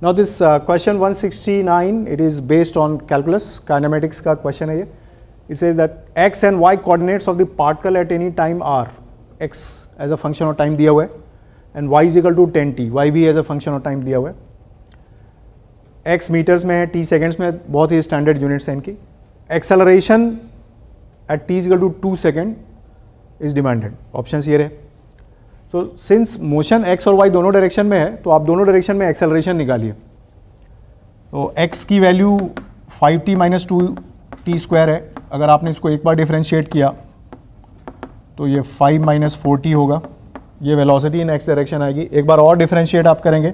Now this question 169, it is based on calculus, kinematics का question है ये. It says that x and y coordinates of the particle at any time are x as a function of time दिया हुआ है and y is equal to 10t, y भी as a function of time दिया हुआ है. x metres में है, t seconds में, बहुत ही स्टैंडर्ड यूनिट्स हैं इनकी. Acceleration at t is equal to 2 second is demanded. Options ये रहे. सो सिंस मोशन x और y दोनों डायरेक्शन में है तो आप दोनों डायरेक्शन में एक्सेलरेशन निकालिए. तो x की value 5t minus 2t square है. अगर आपने इसको एक बार डिफरेंशिएट किया तो ये 5 माइनस 4t होगा. ये वेलोसिटी इन x डायरेक्शन आएगी. एक बार और डिफरेंशिएट आप करेंगे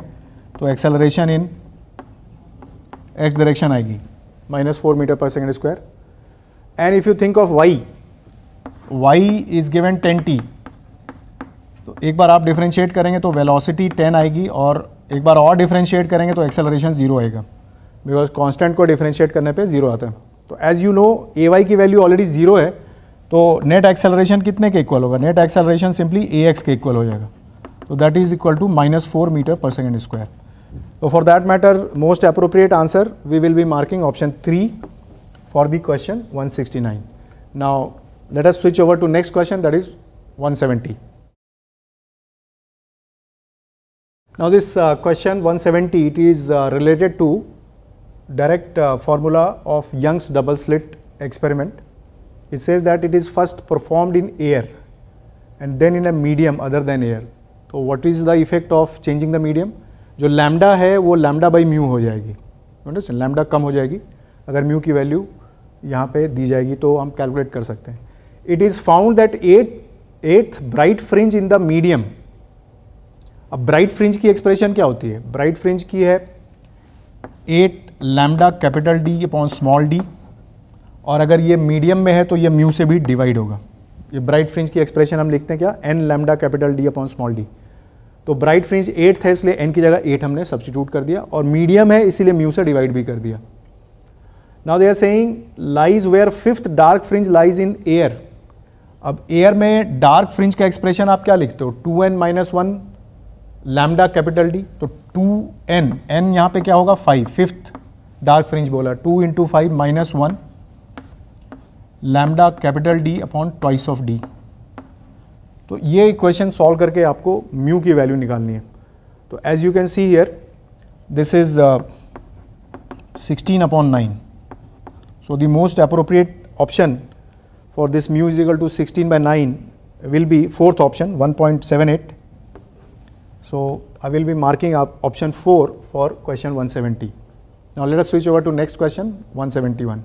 तो एक्सेलरेशन इन x डायरेक्शन आएगी माइनस 4 मीटर पर second square. And if you think of y is given 10t, तो एक बार आप डिफरेंशिएट करेंगे तो वेलोसिटी 10 आएगी और एक बार और डिफरेंशिएट करेंगे तो एक्सेलरेशन 0 आएगा, बिकॉज कांस्टेंट को डिफरेंशिएट करने पे 0 आता है. तो एज यू नो ay की वैल्यू ऑलरेडी 0 है, तो नेट एक्सेलरेशन कितने के इक्वल होगा? नेट एक्सेलरेशन सिंपली ax के इक्वल हो जाएगा. तो that is equal to minus 4 metre पर second square. So for that matter, most appropriate answer, we will be marking option 3 for the question 169. Now, let us switch over to next question, that is 170. Now this question 170, it is related to direct formula of Young's double slit experiment. It says that it is first performed in air and then in a medium other than air. So what is the effect of changing the medium? जो lambda है वो lambda by mu हो जाएगी. Understand? Lambda कम हो जाएगी अगर mu की value यहाँ पे दी जाएगी तो हम कैलकुलेट कर सकते हैं. It is found that eighth bright fringe in the medium. अब ब्राइट फ्रिंज की एक्सप्रेशन क्या होती है? ब्राइट फ्रिंज की है 8 lambda capital D upon small D, और अगर ये मीडियम में है तो ये म्यू से भी डिवाइड होगा. ये ब्राइट फ्रिंज की एक्सप्रेशन हम लिखते हैं क्या? N lambda capital D upon small D. तो ब्राइट फ्रिंज 8 है इसलिए n की जगह 8 हमने सब्स्टिट्यूट कर दिया, और मीडियम है इसीलिए म्यू से डिवाइड भी कर दिया. Now they are saying lies where fifth dark fringe lies in air. अब एयर में डार्क फ्रिंज का एक्सप्रेशन आप क्या लिखते हो? 2n minus 1 lambda capital D. तो 2n, n यहाँ पे क्या होगा? 5. फिफ्थ डार्क फ्रिंज बोला, 2 into 5 minus 1 lambda capital D upon twice of D. तो ये इक्वेशन सॉल्व करके आपको म्यू की वैल्यू निकालनी है. तो as you can see here this is 16 upon 9. So the most appropriate option for this mu is equal to 16 by 9 will be fourth option 1.78. So I will be marking option 4 for question 170. Now let us switch over to next question 171.